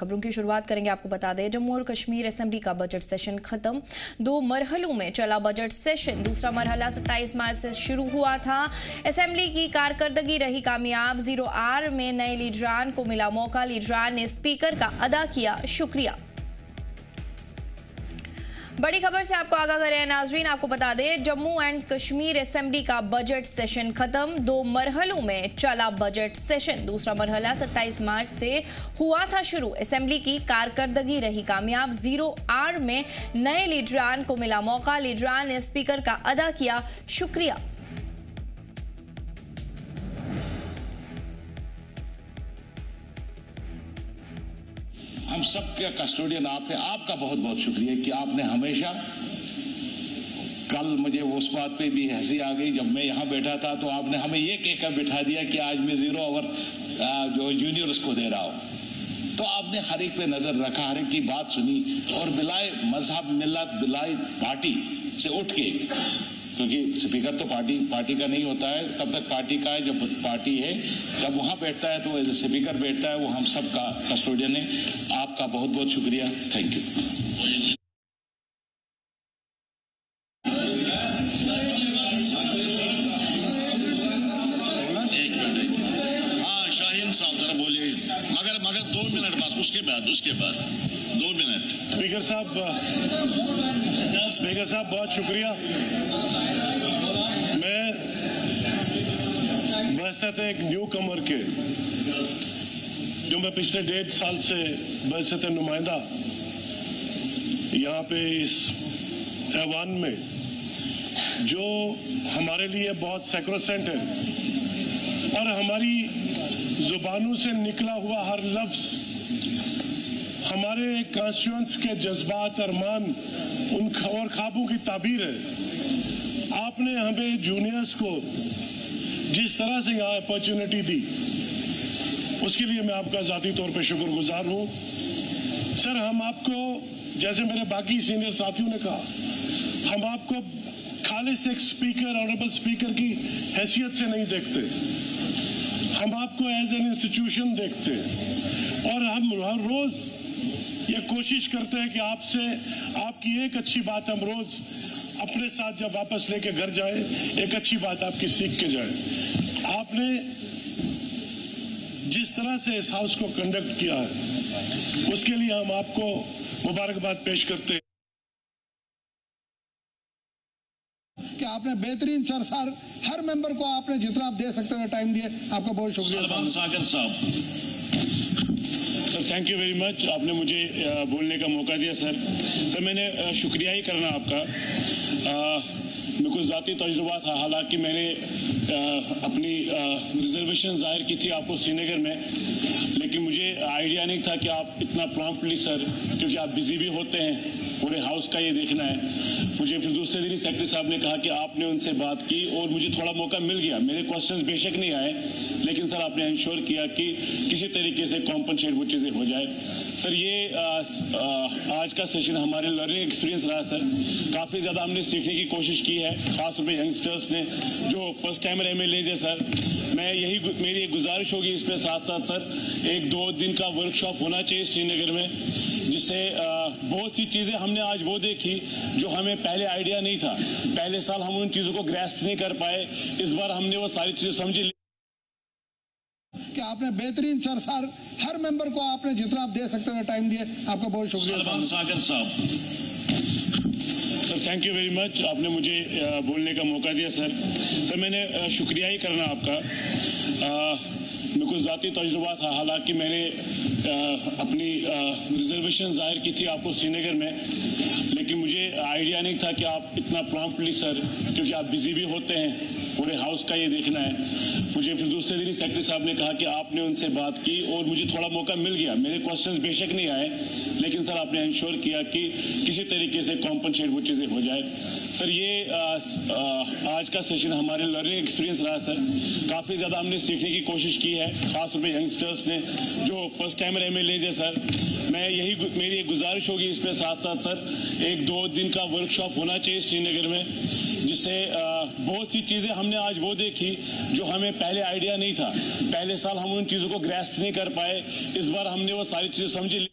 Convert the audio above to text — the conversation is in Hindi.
खबरों की शुरुआत करेंगे। आपको बता दें, जम्मू और कश्मीर असेंबली का बजट सेशन खत्म। 2 मरहलों में चला बजट सेशन। दूसरा मरहला 27 मार्च से शुरू हुआ था। असेंबली की कारकर्दगी रही कामयाब। 0R में नए लीडरान को मिला मौका। लीडरान ने स्पीकर का अदा किया शुक्रिया। बड़ी खबर से आपको आगाह करें नाजरीन, आपको बता दें, जम्मू एंड कश्मीर असेंबली का बजट सेशन खत्म। 2 मरहलों में चला बजट सेशन। दूसरा मरहला 27 मार्च से हुआ था शुरू। असेंबली की कारकर्दगी रही कामयाब। 0R में नए लीडरान को मिला मौका। लीडरान ने स्पीकर का अदा किया शुक्रिया। हम सब का कस्टोडियन आप है। आपका बहुत बहुत शुक्रिया कि आपने हमेशा, कल मुझे उस बात पे भी हंसी आ गई जब मैं यहाँ बैठा था तो आपने हमें ये कहकर बिठा दिया कि आज मैं 0 ओवर जो जूनियर्स को दे रहा हूँ। तो आपने हर एक पे नजर रखा, हर एक की बात सुनी और बिलाए मजहब मिल्लत बिलाए पार्टी से उठ के, क्योंकि स्पीकर तो पार्टी का नहीं होता है, तब तक पार्टी का है जब पार्टी है, जब वहां बैठता है तो एज स्पीकर बैठता है, वो हम सब का कस्टोडियन है। आपका बहुत बहुत शुक्रिया, थैंक यू। हाँ शाहीन साहब जरा बोलिए, मगर 2 मिनट बस, उसके बाद 2 मिनट। स्पीकर साहब बहुत शुक्रिया। मैं बहसत एक न्यू कमर के, जो मैं पिछले 1.5 साल से बहसत नुमाइंदा यहाँ पे इस ऐवान में, जो हमारे लिए बहुत सैक्रोसेंट है और हमारी जुबानों से निकला हुआ हर लफ्ज हमारे कॉन्स्टिट्यूएंट्स के जज्बात, अरमान उन और ख्वाबों की ताबीर है। आपने हमें जूनियर्स को जिस तरह से यहाँ अपॉर्चुनिटी दी, उसके लिए मैं आपका जाती तौर पे शुक्रगुजार हूँ। सर, हम आपको, जैसे मेरे बाकी सीनियर साथियों ने कहा, हम आपको खालिस एक स्पीकर, ऑनरेबल स्पीकर की हैसियत से नहीं देखते, हम आपको एज एन इंस्टीट्यूशन देखते हैं और हम हर रोज ये कोशिश करते हैं कि आपसे आपकी एक अच्छी बात हम रोज अपने साथ जब वापस लेके घर जाए, एक अच्छी बात आपकी सीख के जाए। आपने जिस तरह से इस हाउस को कंडक्ट किया है, उसके लिए हम आपको मुबारकबाद पेश करते हैं कि आपने बेहतरीन सर हर मेंबर को आपने जितना आप दे सकते हो टाइम दिए, आपका बहुत शुक्रिया। सागर साहब, sir thank you very much, आपने मुझे बोलने का मौका दिया। सर मैंने शुक्रिया ही करना आपका। मेरे को ज़ाती तजुर्बा था, हालांकि मैंने अपनी रिजर्वेशन जाहिर की थी आपको श्रीनगर में, लेकिन मुझे आइडिया नहीं था कि आप इतना प्रॉम्प्टली, सर, क्योंकि आप बिजी भी होते हैं, पूरे हाउस का ये देखना है। मुझे फिर दूसरे दिन ही सेक्रेटरी साहब ने कहा कि आपने उनसे बात की और मुझे थोड़ा मौका मिल गया। मेरे क्वेश्चंस बेशक नहीं आए, लेकिन सर आपने इंश्योर किया कि किसी तरीके से कॉम्पनसेट वो चीज़ें हो जाए। सर ये आज का सेशन हमारे लर्निंग एक्सपीरियंस रहा सर। काफ़ी ज़्यादा हमने सीखने की कोशिश की है, खासतौर पर यंगस्टर्स ने जो फर्स्ट टाइम MLAs है। सर मैं मेरी एक गुजारिश होगी इस पर साथ साथ सर 1-2 दिन का वर्कशॉप होना चाहिए श्रीनगर में, जिससे बहुत सी चीज़ें हमने आज वो देखी जो हमें पहले आइडिया नहीं था। पहले साल हम उन चीज़ों को ग्रैस्प नहीं कर पाए, इस बार हमने वो सारी चीज़ें समझी कि आपने बेहतरीन सर हर मेंबर को आपने जितना आप दे सकते हो टाइम दिए, आपका बहुत शुक्रिया। सागर साहब, sir thank you very much, आपने मुझे बोलने का मौका दिया। सर मैंने शुक्रिया ही करना आपका। मेरे को ज़ाती तजुर्बा था, हालांकि मैंने अपनी रिजर्वेशन जाहिर की थी आपको श्रीनगर में, लेकिन मुझे आइडिया नहीं था कि आप इतना प्रॉम्प्टली, सर, क्योंकि आप बिजी भी होते हैं, पूरे हाउस का ये देखना है। मुझे फिर दूसरे दिन ही सेक्रेटरी साहब ने कहा कि आपने उनसे बात की और मुझे थोड़ा मौका मिल गया। मेरे क्वेश्चंस बेशक नहीं आए, लेकिन सर आपने इंश्योर किया कि किसी तरीके से कॉम्पनसेट वो चीज़ें हो जाए। सर ये आज का सेशन हमारे लर्निंग एक्सपीरियंस रहा सर। काफ़ी ज़्यादा हमने सीखने की कोशिश की है, खासतौर पर यंगस्टर्स ने जो फर्स्ट टाइम MLAs है। सर मैं मेरी एक गुजारिश होगी इस पर साथ साथ सर 1-2 दिन का वर्कशॉप होना चाहिए श्रीनगर में, जिससे बहुत सी चीज़ें हमने आज वो देखी जो हमें पहले आइडिया नहीं था। पहले साल हम उन चीज़ों को ग्रैस्प नहीं कर पाए, इस बार हमने वो सारी चीज़ें समझी।